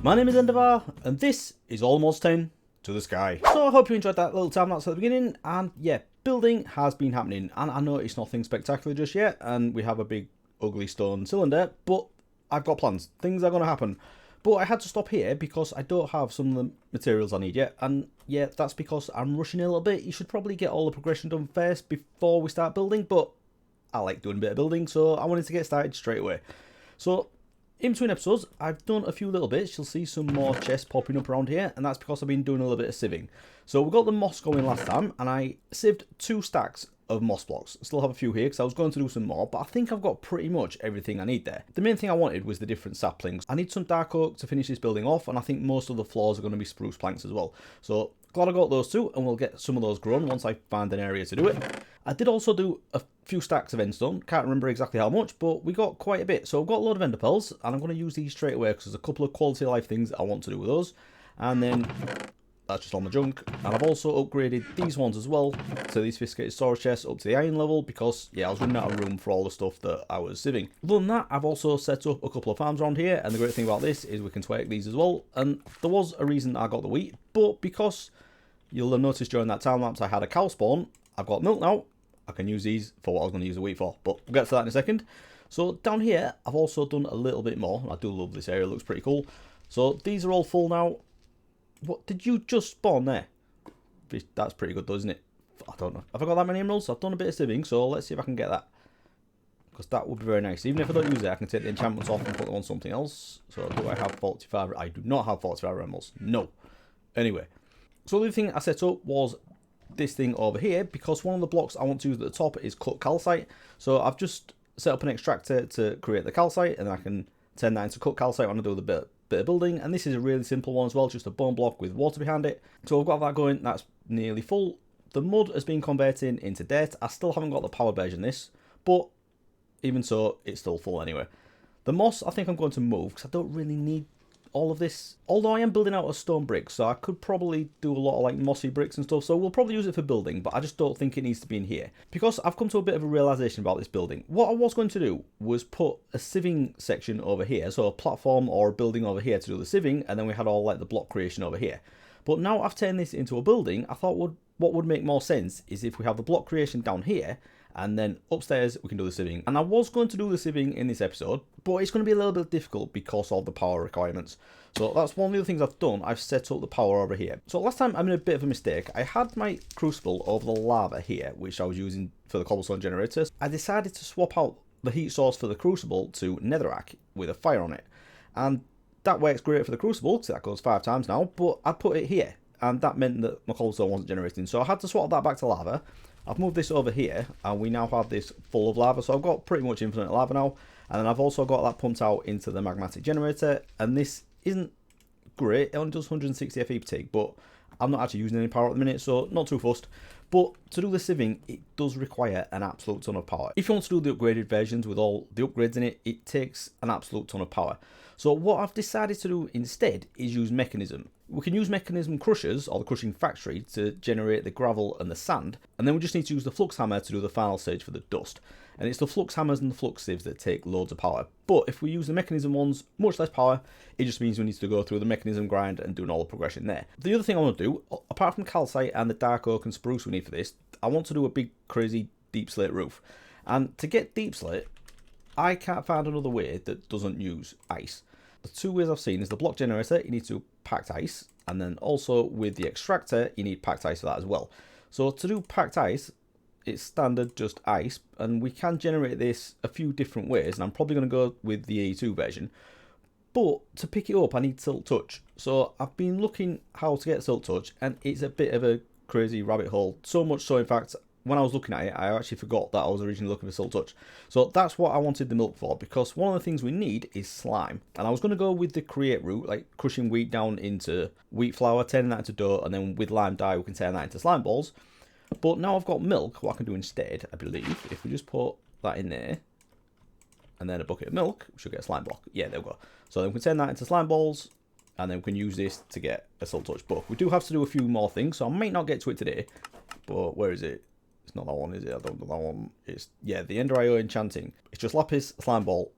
My name is Endeavour, and this is Almost 10 to the Sky. So I hope you enjoyed that little time lapse at the beginning, and yeah, building has been happening, and I know it's nothing spectacular just yet, and we have a big ugly stone cylinder, but I've got plans. Things are going to happen. But I had to stop here because I don't have some of the materials I need yet, and yeah, that's because I'm rushing a little bit. You should probably get all the progression done first before we start building, but I like doing a bit of building, so I wanted to get started straight away. So in between episodes, I've done a few little bits. You'll see some more chests popping up around here, and that's because I've been doing a little bit of sieving. So we got the moss going last time, and I sieved 2 stacks of moss blocks. I still have a few here because I was going to do some more, but I think I've got pretty much everything I need there. The main thing I wanted was the different saplings. I need some dark oak to finish this building off, and I think most of the floors are going to be spruce planks as well. So glad I got those 2, and we'll get some of those grown once I find an area to do it. I did also do a few stacks of endstone. Can't remember exactly how much, but we got quite a bit. So I've got a load of ender pearls, and I'm going to use these straight away because there's a couple of quality of life things I want to do with those. And then that's just all my junk. And I've also upgraded these ones as well to these sophisticated storage chests up to the iron level because, yeah, I was running out of room for all the stuff that I was sieving. Other than that, I've also set up a couple of farms around here, and the great thing about this is we can twerk these as well. And there was a reason I got the wheat, but because you'll have noticed during that time lapse I had a cow spawn, I've got milk now. I can use these for what I was going to use the wheat for, but we'll get to that in a second. So down here, I've also done a little bit more. I do love this area, it looks pretty cool. So these are all full now. What, did you just spawn there? That's pretty good though, isn't it? I don't know. Have I got that many emeralds? I've done a bit of sieving, so let's see if I can get that. Because that would be very nice. Even if I don't use it, I can take the enchantments off and put them on something else. So do I have 45? I do not have 45 emeralds. No. Anyway. So the other thing I set up was this thing over here, because one of the blocks I want to use at the top is cut calcite. So I've just set up an extractor to create the calcite, and then I can turn that into cut calcite when I do the bit of building. And this is a really simple one as well, just a bone block with water behind it. So I've got that going. That's nearly full. The mud has been converting into dirt. I still haven't got the powered version of this, but even so, it's still full anyway. The moss, I think I'm going to move because I don't really need all of this, although I am building out a stone brick, so I could probably do a lot of like mossy bricks and stuff, so we'll probably use it for building, but I just don't think it needs to be in here because I've come to a bit of a realization about this building. What I was going to do was put a sieving section over here, so a platform or a building over here to do the sieving, and then we had all like the block creation over here. But now I've turned this into a building, I thought what would make more sense is if we have the block creation down here, and then upstairs we can do the sieving. And I was going to do the sieving in this episode, but it's going to be a little bit difficult because of the power requirements. So that's one of the other things I've done. I've set up the power over here. So last time I made a bit of a mistake. I had my crucible over the lava here, which I was using for the cobblestone generators. I decided to swap out the heat source for the crucible to netherrack with a fire on it. And that works great for the crucible, because that goes 5 times now, but I put it here. And that meant that my cobblestone wasn't generating. So I had to swap that back to lava. I've moved this over here, and we now have this full of lava, so I've got pretty much infinite lava now. And then I've also got that pumped out into the magmatic generator, and this isn't great. It only does 160 FE per tick, but I'm not actually using any power at the minute, so not too fussed. But to do the sieving, it does require an absolute ton of power. If you want to do the upgraded versions with all the upgrades in it, it takes an absolute ton of power. So what I've decided to do instead is use Mekanism. We can use Mekanism crushers, or the crushing factory, to generate the gravel and the sand, and then we just need to use the flux hammer to do the final stage for the dust. And it's the flux hammers and the flux sieves that take loads of power. But if we use the Mekanism ones, much less power, it just means we need to go through the Mekanism grind and doing all the progression there. The other thing I want to do, apart from calcite and the dark oak and spruce we need for this, I want to do a big crazy deep slate roof. And to get deep slate, I can't find another way that doesn't use ice. The 2 ways I've seen is the block generator, you need to packed ice, and then also with the extractor, you need packed ice for that as well. So to do packed ice, it's standard just ice, and we can generate this a few different ways, and I'm probably going to go with the E2 version. But to pick it up, I need Silk Touch. So I've been looking how to get Silk Touch, and it's a bit of a crazy rabbit hole. So much so, in fact, when I was looking at it, I actually forgot that I was originally looking for Silk Touch. So that's what I wanted the milk for, because one of the things we need is slime. And I was going to go with the create route, like crushing wheat down into wheat flour, turning that into dough, and then with lime dye we can turn that into slime balls. But now I've got milk, what I can do instead, I believe, if we just put that in there, and then a bucket of milk, we should get a slime block. Yeah, there we go. So then we can turn that into slime balls, and then we can use this to get a Silk Touch book. We do have to do a few more things, so I might not get to it today, but where is it? It's not that one, is it? I don't know that one. It's, yeah, the Ender IO enchanting. It's just lapis, slime ball,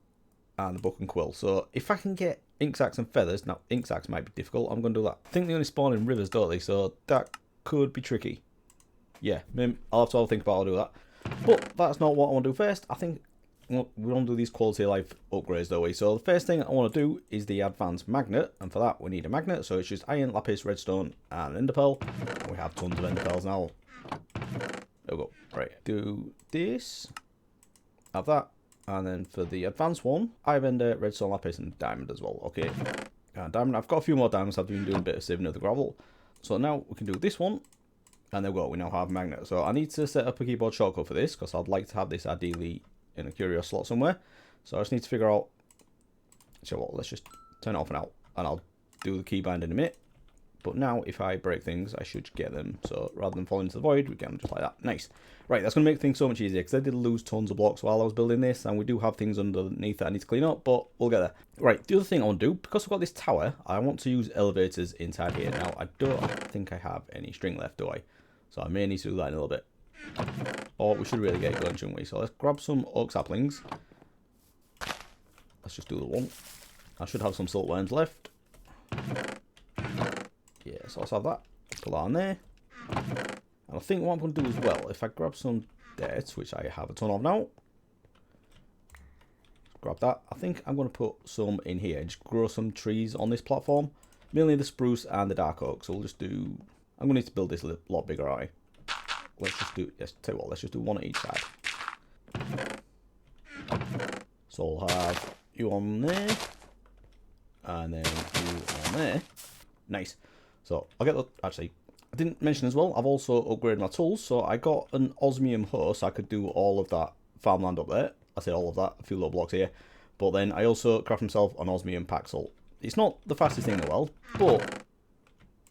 and the book and quill. So if I can get ink sacs and feathers. Now, ink sacs might be difficult. I'm going to do that. I think they only spawn in rivers, don't they? So that could be tricky. Yeah, maybe I'll have to think about how to do that. But that's not what I want to do first. I think we want to do these quality of life upgrades, though. So the first thing I want to do is the advanced magnet. And for that, we need a magnet. So it's just iron, lapis, redstone, and ender pearl. And we have tons of ender pearls now. There we go. Right, do this. Have that. And then for the advanced one, I have ender, redstone, lapis, and diamond as well. Okay. And diamond, I've got a few more diamonds. I've been doing a bit of saving of the gravel. So now we can do this one. And there we go. We now have a magnet. So I need to set up a keyboard shortcut for this, because I'd like to have this ideally in a curio slot somewhere. So I just need to figure out. So what? Let's just turn it off and out. And I'll do the keybind in a minute. But now, if I break things, I should get them. So rather than falling into the void, we get them just like that. Nice. Right, that's going to make things so much easier, because I did lose tons of blocks while I was building this, and we do have things underneath that I need to clean up, but we'll get there. Right, the other thing I want to do, because I've got this tower, I want to use elevators inside here. Now, I don't think I have any string left, do I? So I may need to do that in a little bit. Or we should really get it going, shouldn't we? So let's grab some oak saplings. Let's just do the one. I should have some silkworms left. Yeah, so let's have that. Put that on there. And I think what I'm going to do as well, if I grab some dirt, which I have a ton of now. Grab that. I think I'm going to put some in here and just grow some trees on this platform. Mainly the spruce and the dark oak. So we'll just do... I'm going to need to build this a lot bigger, aren't I? Let's just do... Yes, tell you what, let's just do one at each side. So we'll have you on there. And then you on there. Nice. So I'll get the... Actually, I didn't mention as well, I've also upgraded my tools. So I got an osmium hoe, so I could do all of that farmland up there. I say all of that, a few little blocks here. But then I also craft myself an osmium paxel. It's not the fastest thing in the world, but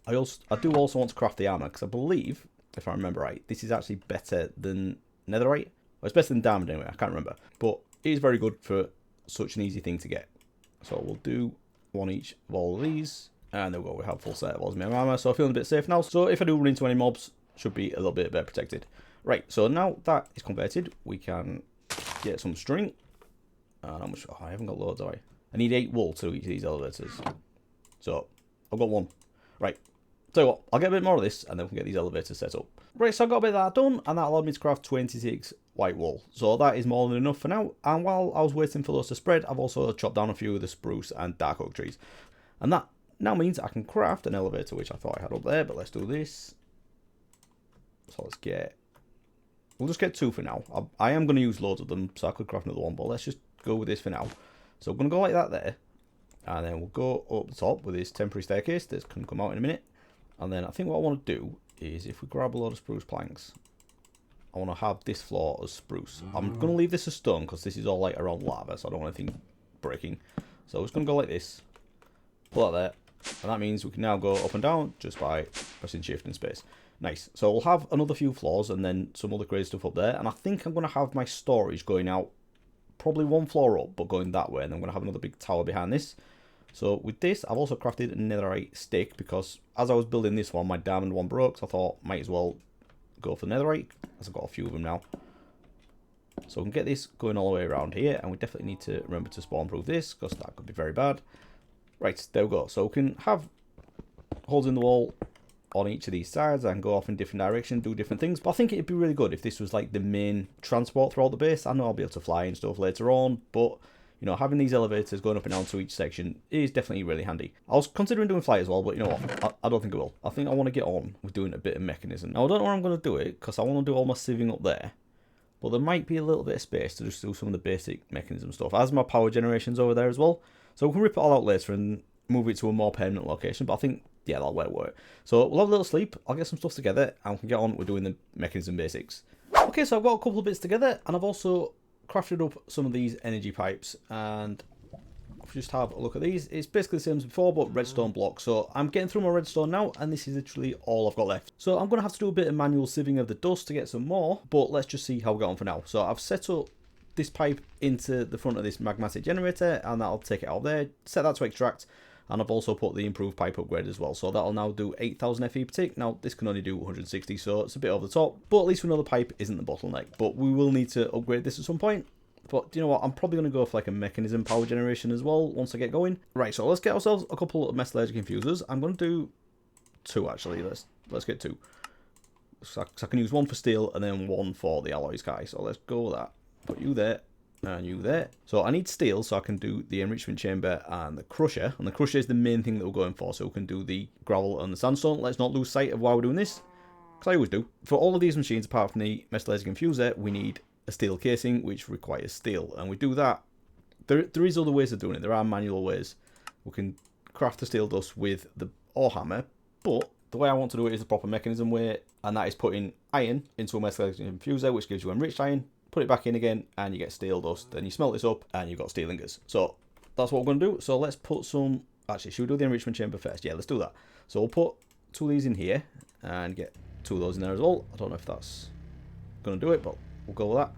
I do also want to craft the armor, because I believe, if I remember right, this is actually better than netherite. Well, it's better than diamond anyway, I can't remember. But it is very good for such an easy thing to get. So we'll do one each of all of these. And there we go, we have a full set of osmium armor, so I'm feeling a bit safe now. So if I do run into any mobs, should be a little bit better protected. Right, so now that is converted, we can get some string. And how much? Oh, I haven't got loads, have I? I need 8 wool to each of these elevators. So I've got 1. Right, tell you what, I'll get a bit more of this, and then we can get these elevators set up. Right, so I got a bit of that done, and that allowed me to craft 26 white wool. So that is more than enough for now. And while I was waiting for those to spread, I've also chopped down a few of the spruce and dark oak trees. And that now means I can craft an elevator, which I thought I had up there, but let's do this. So let's get... We'll just get 2 for now. I am going to use loads of them, so I could craft another one, but let's just go with this for now. So I'm going to go like that there. And then we'll go up the top with this temporary staircase that can come out in a minute. And then I think what I want to do is, if we grab a load of spruce planks, I want to have this floor as spruce. I'm going to leave this as stone, because this is all like around lava, so I don't want anything breaking. So I'm just going to go like this. Pull that there. And that means we can now go up and down just by pressing shift and space. Nice. So we'll have another few floors and then some other crazy stuff up there. And I think I'm going to have my storage going out probably 1 floor up, but going that way. And I'm going to have another big tower behind this. So with this, I've also crafted a netherite stick, because as I was building this one, my diamond one broke. So I thought might as well go for netherite, as I've got a few of them now. So we can get this going all the way around here. And we definitely need to remember to spawn proof this, because that could be very bad. Right, there we go. So we can have holes in the wall on each of these sides and go off in different directions, do different things. But I think it'd be really good if this was like the main transport throughout the base. I know I'll be able to fly and stuff later on, but you know, having these elevators going up and down to each section is definitely really handy. I was considering doing fly as well, but you know what? I don't think I will. I think I want to get on with doing a bit of mechanism. Now, I don't know where I'm going to do it, because I want to do all my sieving up there. But there might be a little bit of space to just do some of the basic mechanism stuff, as my power generation's over there as well. So we can rip it all out later and move it to a more permanent location, but I think, yeah, that'll work. So we'll have a little sleep, I'll get some stuff together, and we can get on with doing the mechanism basics. Okay, so I've got a couple of bits together, and I've also crafted up some of these energy pipes, and if you just have a look at these, it's basically the same as before, but redstone blocks. So I'm getting through my redstone now, and this is literally all I've got left. So I'm going to have to do a bit of manual sieving of the dust to get some more, but let's just see how we get on for now. So I've set up this pipe into the front of this magmatic generator, and that'll take it out there, set that to extract. And I've also put the improved pipe upgrade as well. So that'll now do 8,000 FE per tick. Now, this can only do 160, so it's a bit over the top. But at least we know the pipe isn't the bottleneck. But we will need to upgrade this at some point. But do you know what? I'm probably going to go for like a mechanism power generation as well once I get going. Right, so let's get ourselves a couple of metallurgic infusers. I'm going to do 2 actually. Let's get 2. So I can use 1 for steel and then 1 for the alloys guy. So let's go with that. Put you there and you there. So I need steel so I can do the enrichment chamber and the crusher. And the crusher is the main thing that we're going for. So we can do the gravel and the sandstone. Let's not lose sight of why we're doing this, because I always do. For all of these machines, apart from the metallurgic infuser, we need a steel casing, which requires steel. And we do that. There is other ways of doing it. There are manual ways. We can craft the steel dust with the ore hammer, but the way I want to do it is the proper mechanism way, and that is putting iron into a metallurgic infuser, which gives you enriched iron. Put it back in again, and you get steel dust. Then you smelt this up, and you've got steel ingots. So that's what we're going to do. So let's put some... Actually, should we do the enrichment chamber first? Yeah, let's do that. So we'll put 2 of these in here, and get 2 of those in there as well. I don't know if that's going to do it, but we'll go with that.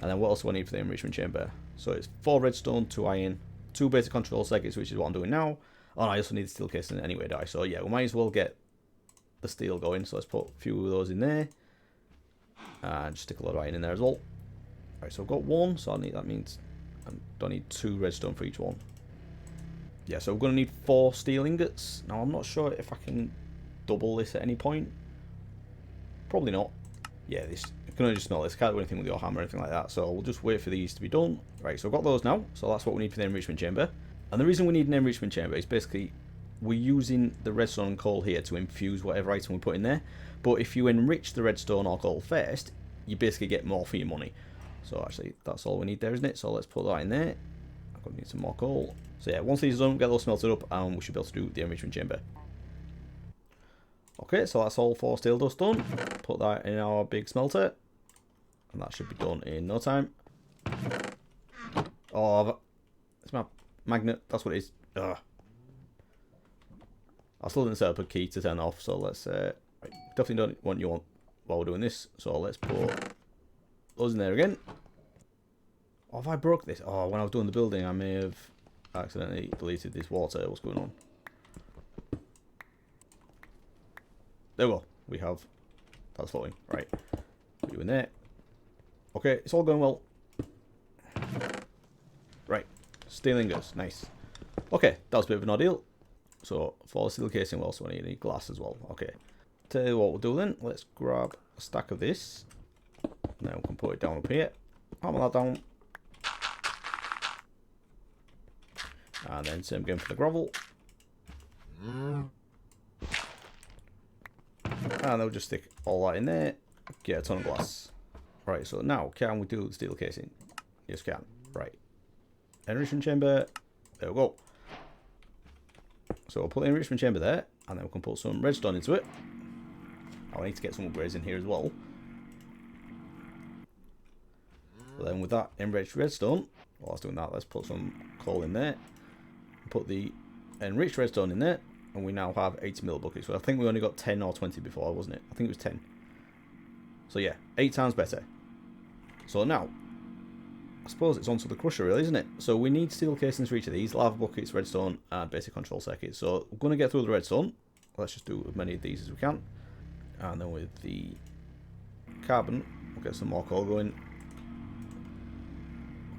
And then what else do I need for the enrichment chamber? So it's 4 redstone, 2 iron, 2 basic control circuits, which is what I'm doing now. Oh, and I also need the steel casing anyway, do I? So yeah, we might as well get the steel going. So let's put a few of those in there. And just stick a lot of iron in there as well. Right, so I've got 1, so that means I don't need 2 redstone for each one. Yeah, so we're going to need 4 steel ingots. Now, I'm not sure if I can double this at any point. Probably not. Yeah, I can only just smelt this. I can't do anything with your hammer or anything like that. So we'll just wait for these to be done. Right, so I've got those now. So that's what we need for the enrichment chamber. And the reason we need an enrichment chamber is basically we're using the redstone and coal here to infuse whatever item we put in there. But if you enrich the redstone or coal first, you basically get more for your money. So actually, that's all we need there, isn't it? So let's put that in there. I'm going to need some more coal. So yeah, once these are done, get those smelted up, and we should be able to do the enrichment chamber. Okay, so that's all 4 steel dust done. Put that in our big smelter. And that should be done in no time. Oh, it's my magnet. That's what it is. Ugh. I still didn't set up a key to turn off, so let's... definitely don't want you on while we're doing this. So let's put those in there again. Oh, have I broke this? Oh, when I was doing the building, I may have accidentally deleted this water. What's going on? There we go. We have... That's floating. Right. Put you in there. Okay, it's all going well. Right. Steel ingots. Nice. Okay, that was a bit of an ordeal. So, for the steel casing, we also need glass as well. Okay. Tell you what we'll do then. Let's grab a stack of this. Now we can put it down up here. Hammer that down. And then same again for the gravel. And they'll just stick all that in there. Get a ton of glass. Right, so now can we do the steel casing? Yes, can. Right. Enrichment chamber. There we go. So we'll put the enrichment chamber there, and then we can put some redstone into it. I need to get some upgrades in here as well. But then with that enriched redstone, while I was doing that, let's put some coal in there. Put the enriched redstone in there, and we now have 80 mil buckets. So I think we only got 10 or 20 before, wasn't it? I think it was 10. So yeah, 8 times better. So now, I suppose it's onto the crusher really, isn't it? So we need steel casings for each of these, lava buckets, redstone, and basic control circuits. So we're going to get through the redstone. Let's just do as many of these as we can. And then with the carbon, we'll get some more coal going.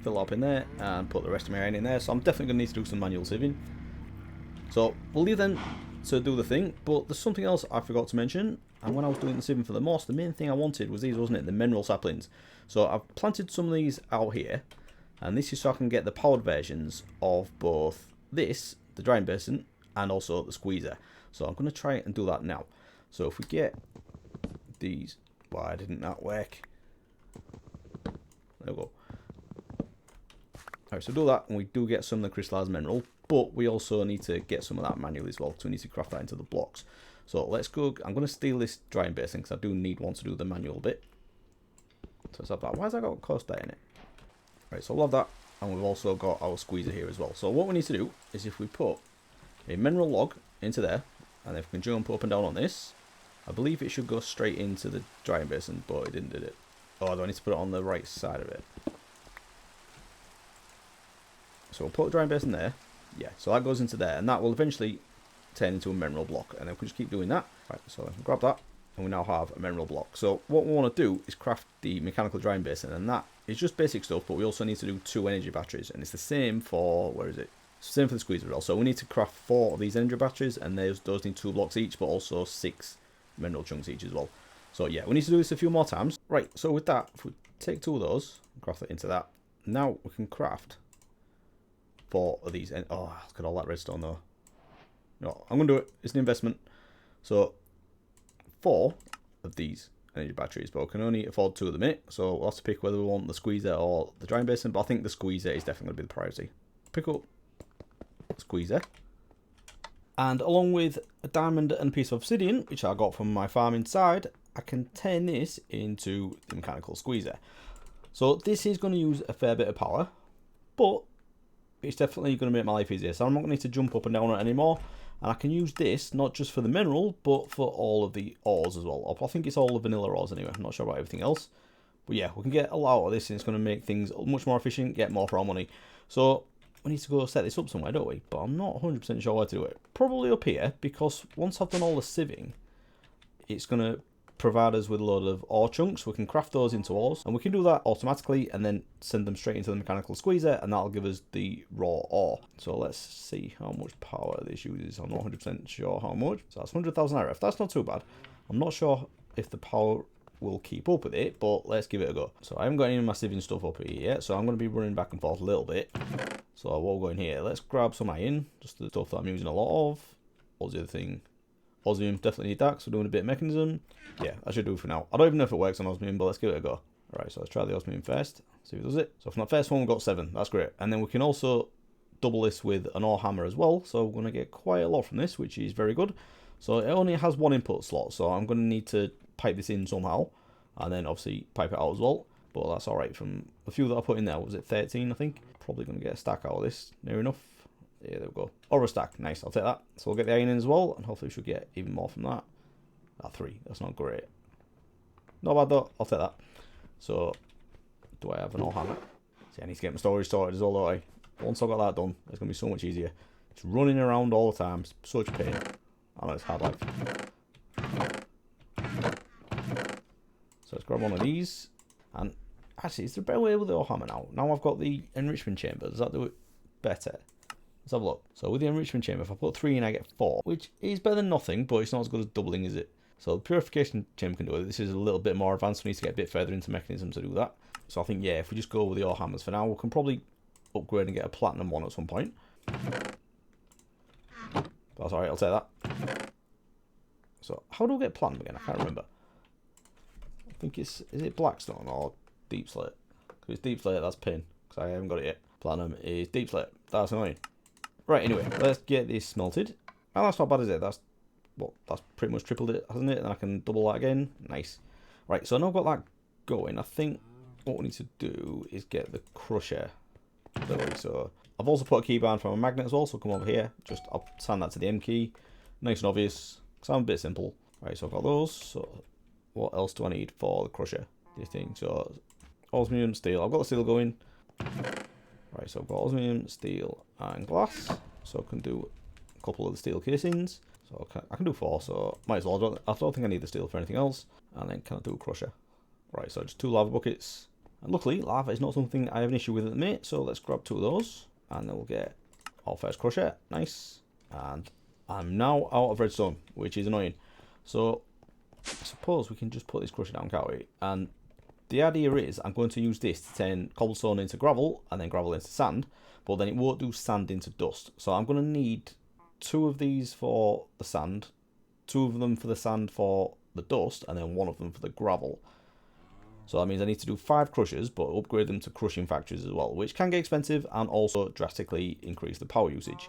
Fill up in there, and put the rest of my iron in there. So I'm definitely going to need to do some manual sieving. So we'll leave them to do the thing, but there's something else I forgot to mention. And when I was doing the sieving for the moss, the main thing I wanted was these, wasn't it? The mineral saplings. So I've planted some of these out here, and this is so I can get the powered versions of both this, the drying basin, and also the squeezer. So I'm going to try and do that now. So if we get these... Why didn't that work? There we go. Alright, so do that, and we do get some of the crystallized mineral, but we also need to get some of that manually as well, so we need to craft that into the blocks. So let's go. I'm going to steal this drying basin because I do need one to do the manual bit. So let's have that. Why has that got coast there in it? Right, so we'll have that, and we've also got our squeezer here as well. So what we need to do is if we put a mineral log into there, and if we can jump up and down on this, I believe it should go straight into the drying basin, but it didn't, did it? Oh, do I need to put it on the right side of it? So we'll put the drying basin there. Yeah, so that goes into there, and that will eventually turn into a mineral block, and then we can just keep doing that. Right, so I can grab that, and we now have a mineral block. So what we want to do is craft the mechanical drying basin, and that is just basic stuff, but we also need to do 2 energy batteries, and it's the same for, where is it? Same for the squeezer as well. So we need to craft 4 of these energy batteries, and those need 2 blocks each, but also 6 mineral chunks each as well. So yeah, we need to do this a few more times. Right, so with that, if we take 2 of those, and craft it into that, now we can craft 4 of these. And oh, look at all that redstone though. No, I'm going to do it. It's an investment. So 4 of these energy batteries, but we can only afford 2 at the minute. So we'll have to pick whether we want the squeezer or the drying basin, but I think the squeezer is definitely going to be the priority. Pick up the squeezer. And along with a diamond and a piece of obsidian, which I got from my farm inside, I can turn this into the mechanical squeezer. So this is going to use a fair bit of power, but it's definitely going to make my life easier. So I'm not going to need to jump up and down on it anymore. And I can use this not just for the mineral, but for all of the ores as well. I think it's all the vanilla ores anyway. I'm not sure about everything else. But yeah, we can get a lot out of this, and it's going to make things much more efficient, get more for our money. So we need to go set this up somewhere, don't we? But I'm not 100% sure where to do it. Probably up here, because once I've done all the sieving, it's going to provide us with a load of ore chunks. We can craft those into ores, and we can do that automatically and then send them straight into the mechanical squeezer, and that'll give us the raw ore. So let's see how much power this uses. I'm not 100% sure how much. So that's 100,000 RF. That's not too bad. I'm not sure if the power will keep up with it, but let's give it a go. So I haven't got any massive stuff up here yet, so I'm going to be running back and forth a little bit. So we'll go in here. Let's grab some iron, just the stuff that I'm using a lot of. What's the other thing? Osmium, definitely need that, because we're doing a bit of mechanism. Yeah, that should do for now. I don't even know if it works on osmium, but let's give it a go. Alright, so let's try the osmium first, see if it does it. So from that first one, we've got 7. That's great. And then we can also double this with an ore hammer as well. So we're going to get quite a lot from this, which is very good. So it only has 1 input slot, so I'm going to need to pipe this in somehow. And then obviously pipe it out as well. But that's alright. From the few that I put in there, was it 13, I think? Probably going to get a stack out of this, near enough. Yeah, there we go. Or a stack. Nice, I'll take that. So we'll get the iron in as well, and hopefully we should get even more from that. 3. That's not great. Not bad though. I'll take that. So, do I have an ore hammer? See, I need to get my storage sorted as well, don't I? Once I've got that done, it's going to be so much easier. It's running around all the time. It's such a pain. I know it's hard life. So let's grab one of these. And actually, is there a better way with the ore hammer now? Now I've got the enrichment chamber. Does that do it better? Let's have a look. So with the enrichment chamber, if I put 3 in, I get 4, which is better than nothing, but it's not as good as doubling, is it? So the purification chamber can do it. This is a little bit more advanced. We need to get a bit further into Mekanism to do that. So I think, yeah, if we just go with the ore hammers for now, we can probably upgrade and get a platinum one at some point. That's alright, I'll take that. So how do I get platinum again? I can't remember. I think is it blackstone or deep slate? Because it's deep slate, that's pin, because I haven't got it yet. Platinum is deep slate. That's annoying. Right, anyway, let's get this smelted. Oh, that's not bad, is it? That's pretty much tripled it, hasn't it? And I can double that again. Nice. Right, so now I've got that going. I think what we need to do is get the crusher. So I've also put a keybind from a magnet as well, so come over here. Just I'll sand that to the M key. Nice and obvious. Sounds a bit simple. Right, so I've got those. So what else do I need for the crusher? This thing. So osmium, steel. I've got the steel going. Right, so I've got osmium, steel, and glass. So I can do a couple of the steel casings. So I can do 4, so might as well. I don't think I need the steel for anything else. And then can I do a crusher? Right, so just 2 lava buckets. And luckily, lava is not something I have an issue with at the minute. So let's grab 2 of those. And then we'll get our first crusher. Nice. And I'm now out of redstone, which is annoying. So I suppose we can just put this crusher down, can't we? And the idea is I'm going to use this to turn cobblestone into gravel and then gravel into sand, but then it won't do sand into dust. So I'm going to need 2 of these for the sand, 2 of them for the sand for the dust, and then 1 of them for the gravel. So that means I need to do 5 crushers, but upgrade them to crushing factories as well, which can get expensive and also drastically increase the power usage.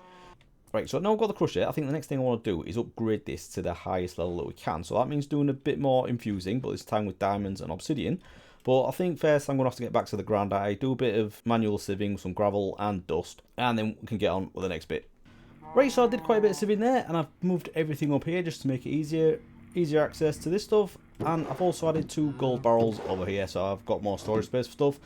Right, so now I've got the crusher, I think the next thing I want to do is upgrade this to the highest level that we can. So that means doing a bit more infusing, but this time with diamonds and obsidian. But I think first I'm going to have to get back to the ground. I do a bit of manual sieving, some gravel and dust, and then we can get on with the next bit. Right, so I did quite a bit of sieving there, and I've moved everything up here just to make it easier access to this stuff. And I've also added 2 gold barrels over here, so I've got more storage space for stuff.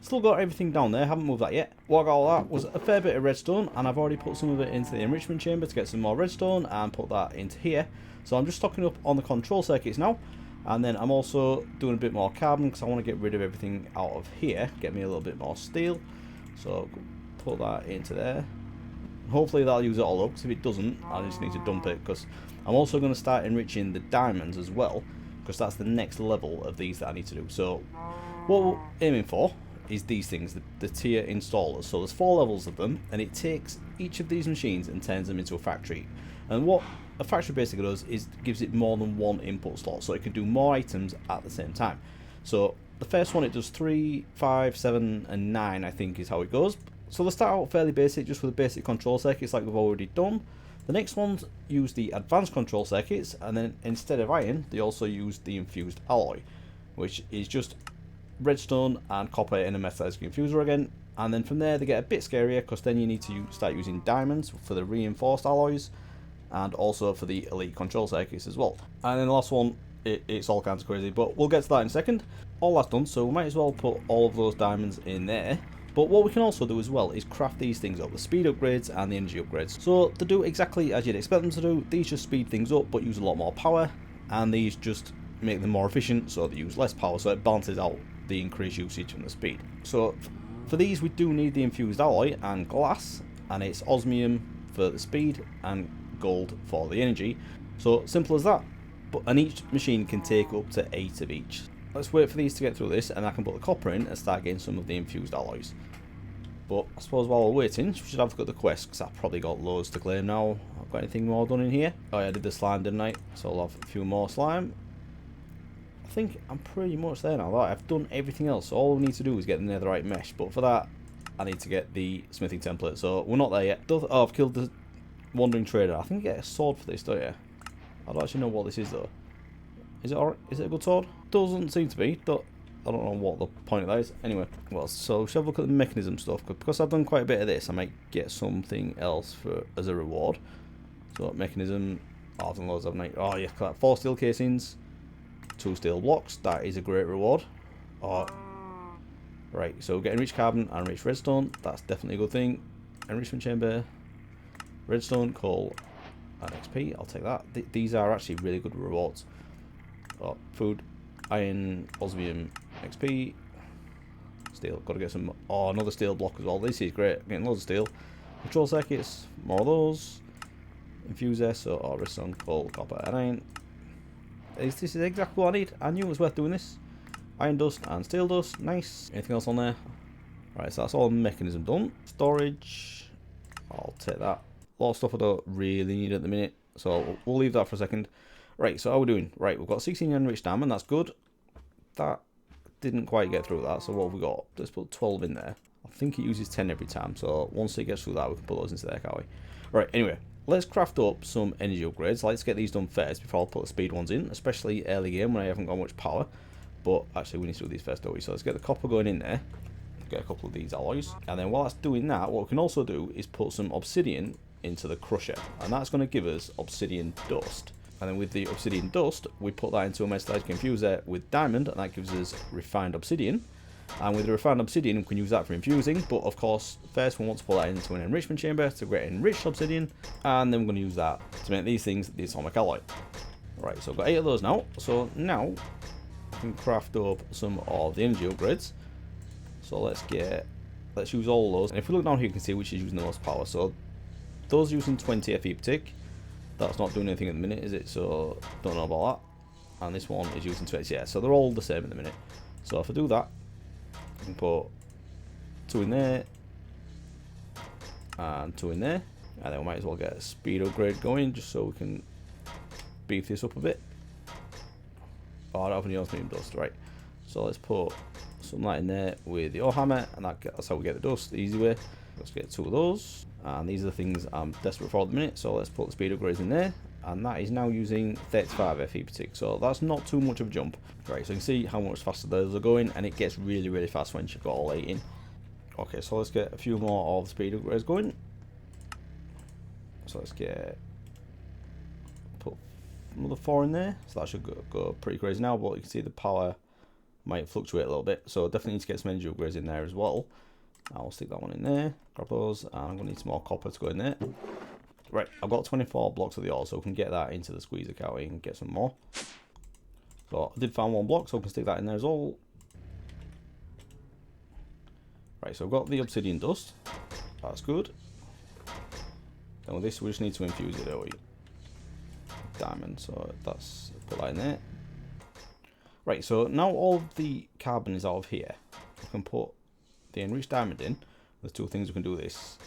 Still got everything down there, haven't moved that yet. What I got all that was a fair bit of redstone, and I've already put some of it into the enrichment chamber to get some more redstone and put that into here. So I'm just stocking up on the control circuits now, and then I'm also doing a bit more carbon because I want to get rid of everything out of here, get me a little bit more steel. So put that into there. Hopefully that'll use it all up, because if it doesn't, I just need to dump it, because I'm also going to start enriching the diamonds as well, because that's the next level of these that I need to do. So what we're aiming for is these things, the tier installers. So there's 4 levels of them, and it takes each of these machines and turns them into a factory. And what a factory basically does is gives it more than one input slot, so it can do more items at the same time. So the first one, it does 3, 5, 7 and 9 I think is how it goes. So they start out fairly basic, just with the basic control circuits like we've already done. The next ones use the advanced control circuits, and then instead of iron they also use the infused alloy, which is just redstone and copper in a metallized infuser again. And then from there they get a bit scarier, because then you need to start using diamonds for the reinforced alloys and also for the elite control circuits as well. And then the last one, it's all kinds of crazy, but we'll get to that in a second. All that's done, so we might as well put all of those diamonds in there. But what we can also do as well is craft these things up, the speed upgrades and the energy upgrades. So to do exactly as you'd expect them to do, these just speed things up but use a lot more power, and these just make them more efficient, so they use less power, so it balances out the increased usage and the speed. So for these we do need the infused alloy and glass, and it's osmium for the speed and gold for the energy. So simple as that. And each machine can take up to 8 of each. Let's wait for these to get through this, and I can put the copper in and start getting some of the infused alloys. But I suppose while we're waiting, we should have a look at the quest, because I've probably got loads to claim now. I've got anything more done in here? Oh yeah, I did the slime, didn't I? So I'll have a few more slime. I think I'm pretty much there now. I've done everything else, so all we need to do is get the netherite mesh. But for that, I need to get the smithing template, so we're not there yet. Oh, I've killed the wandering trader. I think you get a sword for this, don't you? I don't actually know what this is though. Is it alright? Is it a good sword? Doesn't seem to be. I don't know what the point of that is. Anyway, well, so shall we look at the mechanism stuff? Because I've done quite a bit of this, I might get something else as a reward. So mechanism, oh, I've done loads, haven't I? Oh yeah, 4 steel casings, 2 steel blocks. That is a great reward. Oh, right. So get enriched carbon and enriched redstone. That's definitely a good thing. Enrichment chamber, redstone, coal, and XP. I'll take that. These are actually really good rewards. Oh, food, iron, osmium, XP, steel. Got to get some. Oh, another steel block as well. This is great. Getting loads of steel. Control circuits, more of those. Infuser, so redstone, coal, copper, and iron. This is exactly what I need. I knew it was worth doing this. Iron dust and steel dust. Nice. Anything else on there? Right, so that's all mechanism done. Storage. I'll take that. A lot of stuff I don't really need at the minute, so we'll leave that for a second. Right, so how are we doing? Right, we've got 16 enriched diamond, that's good. That didn't quite get through that, so what have we got? Let's put 12 in there. I think it uses 10 every time, so once it gets through that, we can put those into there, can't we? Right, anyway, let's craft up some energy upgrades. Let's get these done first before I put the speed ones in, especially early game when I haven't got much power. But actually, we need to do these first, don't we? So let's get the copper going in there. Get a couple of these alloys. And then while that's doing that, what we can also do is put some obsidian into the crusher. And that's going to give us obsidian dust. And then with the obsidian dust, we put that into a metallized infuser with diamond, and that gives us refined obsidian. And with the refined obsidian, we can use that for infusing, but of course, first we want to put that into an enrichment chamber to get enriched obsidian, and then we're going to use that to make these things the atomic alloy. Right, so I've got 8 of those now. So now, I can craft up some of the energy upgrades. So let's use all those. And if we look down here, you can see which is using the most power. So those using 20 FE per tick. That's not doing anything at the minute, is it? So don't know about that. And this one is using 20. Yeah, so they're all the same at the minute. So if I do that, I can put 2 in there and 2 in there, and then we might as well get a speed upgrade going just so we can beef this up a bit. Oh, I don't have any osmium dust, right? So let's put some light in there with the ore hammer, and that's how we get the dust the easy way. Let's get 2 of those, and these are the things I'm desperate for at the minute. So let's put the speed upgrades in there, and that is now using 35 FE per tick, so that's not too much of a jump. Right, so you can see how much faster those are going, and it gets really, really fast once you've got all 8 in. Okay, so let's get a few more of the speed upgrades going. So let's put another 4 in there, so that should go pretty crazy now, but you can see the power Might fluctuate a little bit, so definitely need to get some energy upgrades in there as well. I'll stick that one in there, grab those, and I'm going to need some more copper to go in there. Right, I've got 24 blocks of the ore, so we can get that into the squeezer cart and get some more. So I did find one block, so I can stick that in there as well. Right, so I've got the obsidian dust. That's good. Then with this, we just need to infuse it, don't we? Diamond, so that's, put that in there. Right, so now all the carbon is out of here. We can put the enriched diamond in. There's two things we can do with this.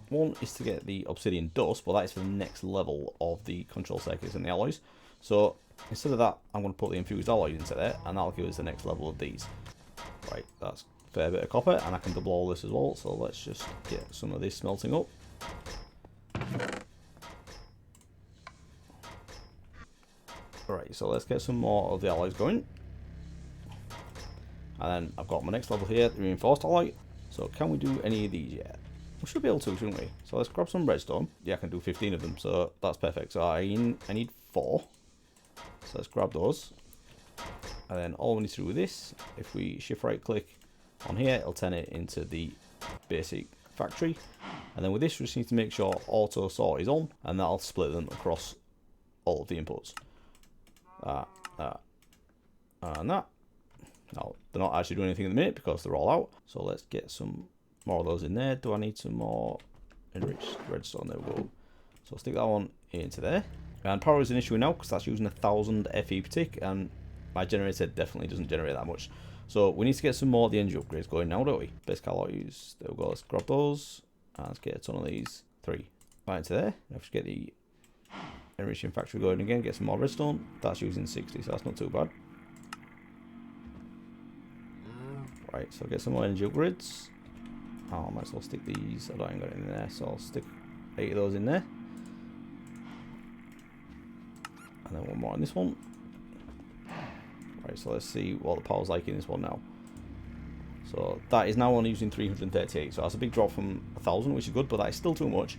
One is to get the obsidian dust, but that is for the next level of the control circuits and the alloys. So instead of that, I'm going to put the infused alloys into there, and that'll give us the next level of these. Right, that's a fair bit of copper, and I can double all this as well. So let's just get some of this smelting up. Right, so let's get some more of the alloys going. And then I've got my next level here, the reinforced alloy. So can we do any of these yet? We should be able to, shouldn't we? So let's grab some redstone. Yeah, I can do 15 of them, so that's perfect. So I need 4. So let's grab those. And then all we need to do with this, if we shift right click on here, it'll turn it into the basic factory. And then with this, we just need to make sure auto sort is on, and that'll split them across all of the inputs. And that. Now, they're not actually doing anything in the minute because they're all out. So let's get some more of those in there. Do I need some more enriched redstone? There we go. So I'll stick that one into there. And power is an issue now because that's using 1000 FE per tick, and my generator definitely doesn't generate that much. So we need to get some more of the energy upgrades going now, don't we? Basic alloys. There we go. Let's grab those. And let's get a ton of these. 3. Right into there. Let's get the enriching factory going again. Get some more redstone. That's using 60, so that's not too bad. Right, so get some more energy upgrades. Oh, I might as well stick these. I don't got it in there, so I'll stick 8 of those in there. And then one more in this one. Right, so let's see what the power's like in this one now. So that is now only using 338, so that's a big drop from 1000, which is good, but that is still too much.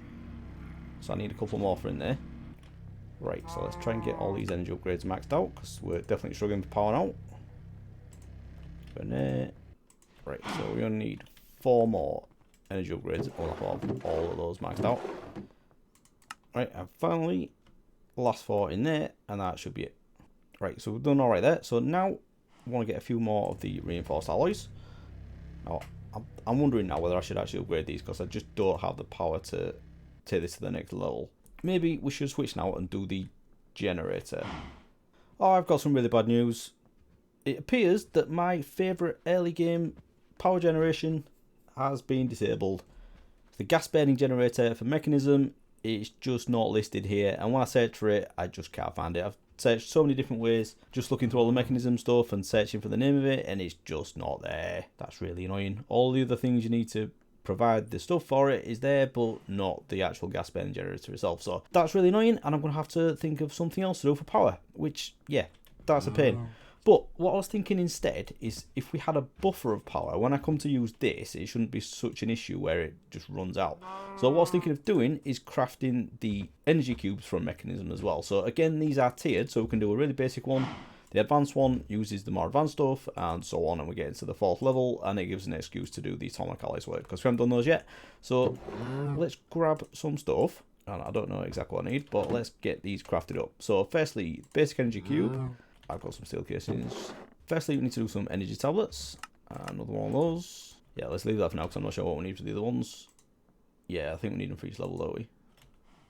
So I need a couple more for in there. Right, so let's try and get all these energy upgrades maxed out, because we're definitely struggling for power now. Go in there. Right, so we only need 4 more energy upgrades. We'll have all of those maxed out. Right, and finally, last 4 in there, and that should be it. Right, so we've done alright there. So now, I want to get a few more of the reinforced alloys. Now, I'm wondering now whether I should actually upgrade these, because I just don't have the power to take this to the next level. Maybe we should switch now and do the generator. Oh, I've got some really bad news. It appears that my favourite early game power generation has been disabled. The gas burning generator for Mekanism is just not listed here, and when I search for it, I just can't find it. I've searched so many different ways, just looking through all the Mekanism stuff and searching for the name of it, and it's just not there. That's really annoying. All the other things you need to provide the stuff for it is there, but not the actual gas burning generator itself. So that's really annoying, and I'm going to have to think of something else to do for power, which, yeah, that's a pain. But what I was thinking instead is if we had a buffer of power, when I come to use this, it shouldn't be such an issue where it just runs out. So what I was thinking of doing is crafting the energy cubes from Mekanism as well. So again, these are tiered, so we can do a really basic one. The advanced one uses the more advanced stuff, and so on, and we get into the 4th level, and it gives an excuse to do the atomic alloys work, because we haven't done those yet. So let's grab some stuff, and I don't know exactly what I need, but let's get these crafted up. So firstly, basic energy cube. I've got some steel casings. Firstly, we need to do some energy tablets. Another one of those. Yeah, let's leave that for now because I'm not sure what we need for the other ones. Yeah, I think we need them for each level, don't we?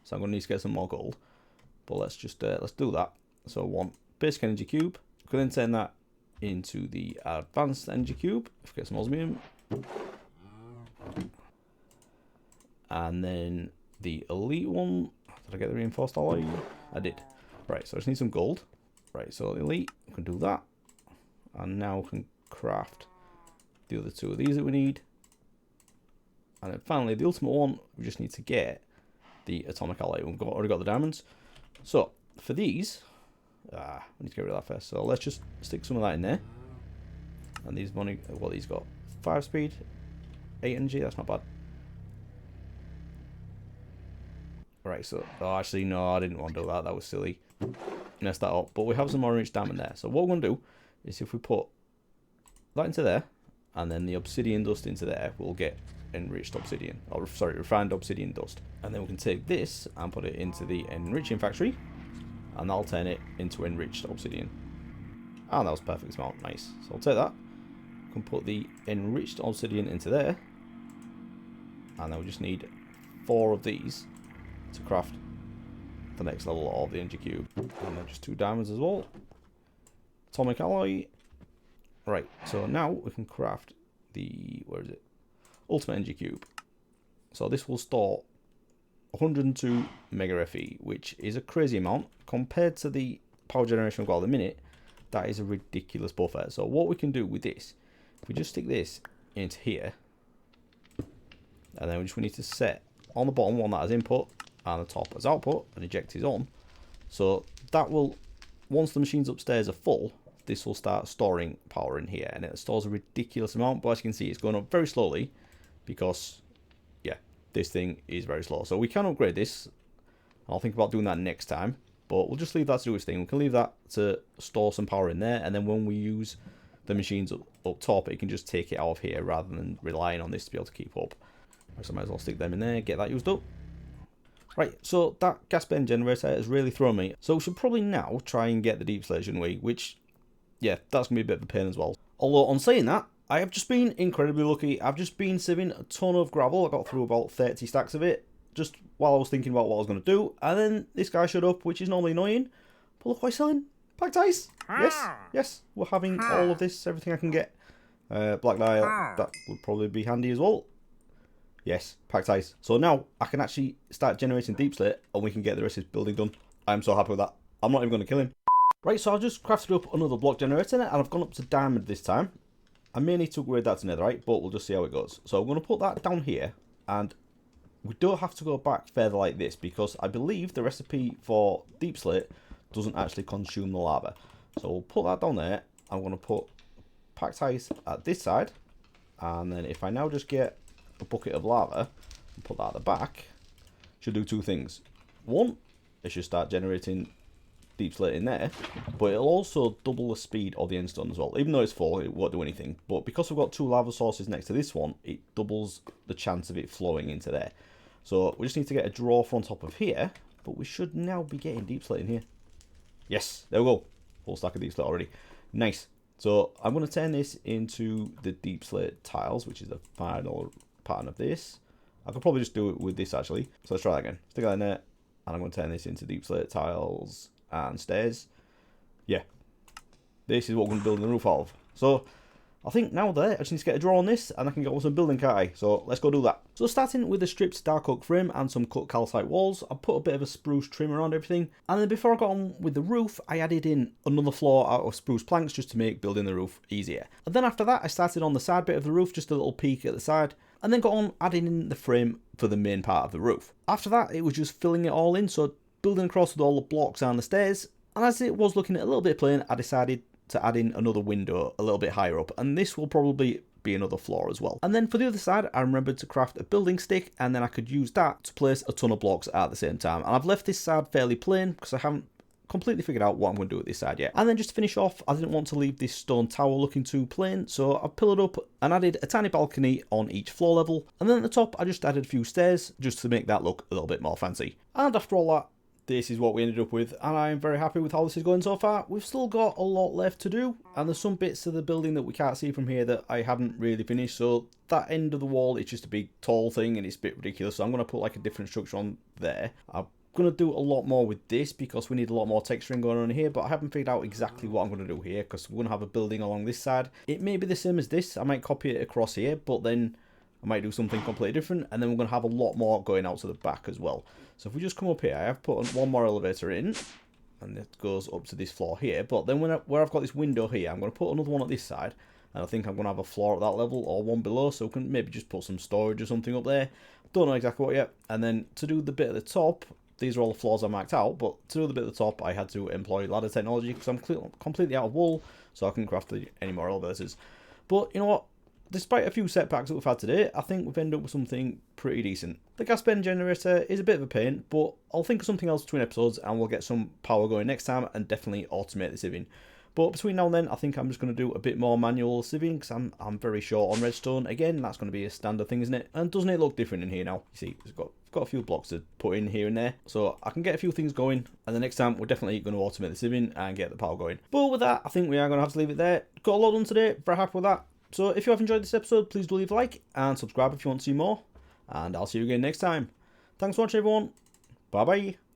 So I'm going to need to get some more gold. But let's just let's do that. So one basic energy cube. We can then turn that into the advanced energy cube. If we get some osmium. And then the elite one. Did I get the reinforced alloy? I did. Right, so I just need some gold. Right, so the elite, we can do that. And now we can craft the other 2 of these that we need. And then finally, the ultimate one, we just need to get the atomic alloy. We've already got the diamonds. So, for these, we need to get rid of that first. So let's just stick some of that in there. And these money, what these got? 5 speed, 8 energy, that's not bad. Right, so, oh, actually, no, I didn't want to do that. That was silly. Messed that up. But we have some orange diamond there. So what we're going to do is if we put that into there, and then the obsidian dust into there, we'll get enriched obsidian, or sorry, refined obsidian dust. And then we can take this and put it into the enriching factory, and that'll turn it into enriched obsidian. And that was perfect amount, nice. So I'll take that, can put the enriched obsidian into there, and then we just need 4 of these to craft the next level of the energy cube. And then just 2 diamonds as well. Atomic alloy. Right, so now we can craft the, where is it? Ultimate energy cube. So this will store 102 mega Fe, which is a crazy amount compared to the power generation we've got at the minute. That is a ridiculous buffer. So what we can do with this, if we just stick this into here, and then we need to set on the bottom one that as input and the top as output, and eject is on. So that will, once the machines upstairs are full, this will start storing power in here, and it stores a ridiculous amount. But as you can see, it's going up very slowly because, yeah, this thing is very slow. So we can upgrade this. I'll think about doing that next time, but we'll just leave that to do its thing. We can leave that to store some power in there, and then when we use the machines up top, it can just take it out of here rather than relying on this to be able to keep up. So I might as well stick them in there, get that used up. Right, so that gas burn generator has really thrown me. So we should probably now try and get the deep slate, shouldn't we? Which, yeah, that's going to be a bit of a pain as well. Although, on saying that, I have just been incredibly lucky. I've just been sieving a ton of gravel. I got through about 30 stacks of it just while I was thinking about what I was going to do. And then this guy showed up, which is normally annoying. But look what he's selling. Packed ice. Yes, we're having all of this, everything I can get. Black dial, that would probably be handy as well. Yes, packed ice. So now I can actually start generating deep slate, and we can get the rest of this building done. I'm so happy with that. I'm not even going to kill him. Right, so I've just crafted up another block generator, and I've gone up to diamond this time. I may need to upgrade that to netherite, but we'll just see how it goes. So I'm going to put that down here, and we don't have to go back further like this, because I believe the recipe for deep slate doesn't actually consume the lava. So we'll put that down there. I'm going to put packed ice at this side, and then if I now just get a bucket of lava and put that at the back, should do 2 things. One, it should start generating deep slate in there, but it'll also double the speed of the endstone as well. Even though it's full, it won't do anything, but because we've got 2 lava sources next to this one, it doubles the chance of it flowing into there. So we just need to get a draw from top of here, but we should now be getting deep slate in here. Yes, there we go. Full stack of deep slate already. Nice. So I'm going to turn this into the deep slate tiles, which is the final pattern of this. I could probably just do it with this actually. So let's try that again. Stick that in there, and I'm going to turn this into deep slate tiles and stairs. Yeah, this is what we're going to build the roof out of. So I think now there, I just need to get a draw on this, and I can get on some building, can't I? So let's go do that. So starting with a stripped dark oak frame and some cut calcite walls, I put a bit of a spruce trim around everything, and then before I got on with the roof, I added in another floor out of spruce planks just to make building the roof easier. And then after that, I started on the side bit of the roof, just a little peak at the side, and then got on adding in the frame for the main part of the roof. After that, it was just filling it all in, so building across with all the blocks and the stairs, and as it was looking a little bit plain, I decided to add in another window a little bit higher up, and this will probably be another floor as well. And then for the other side, I remembered to craft a building stick, and then I could use that to place a ton of blocks at the same time. And I've left this side fairly plain because I haven't completely figured out what I'm going to do with this side yet. And then just to finish off, I didn't want to leave this stone tower looking too plain, so I pillared up and added a tiny balcony on each floor level, and then at the top I just added a few stairs just to make that look a little bit more fancy. And after all that, this is what we ended up with, and I'm very happy with how this is going so far. We've still got a lot left to do, and there's some bits of the building that we can't see from here that I haven't really finished, so that end of the wall is just a big tall thing and it's a bit ridiculous, so I'm going to put like a different structure on there. I'm going to do a lot more with this because we need a lot more texturing going on here, but I haven't figured out exactly what I'm going to do here because we're going to have a building along this side. It may be the same as this, I might copy it across here, but then I might do something completely different, and then we're going to have a lot more going out to the back as well. So if we just come up here, I have put one more elevator in, and it goes up to this floor here, but then where I've got this window here, I'm going to put another one at this side, and I think I'm going to have a floor at that level, or one below, so we can maybe just put some storage or something up there. Don't know exactly what yet. And then to do the bit at the top, these are all the floors I marked out, but to do the bit at the top, I had to employ ladder technology, because I'm completely out of wool, so I couldn't craft any more elevators. But you know what? Despite a few setbacks that we've had today, I think we've ended up with something pretty decent. The gas burn generator is a bit of a pain, but I'll think of something else between episodes and we'll get some power going next time and definitely automate the sieving. But between now and then, I think I'm just going to do a bit more manual sieving, because I'm very short on redstone. Again, that's going to be a standard thing, isn't it? And doesn't it look different in here now? You see, it's got a few blocks to put in here and there, so I can get a few things going, and the next time we're definitely going to automate the sieving and get the power going. But with that, I think we are going to have to leave it there. Got a lot done today, very happy with that. So if you have enjoyed this episode, please do leave a like and subscribe if you want to see more, and I'll see you again next time. Thanks for watching, everyone. Bye bye.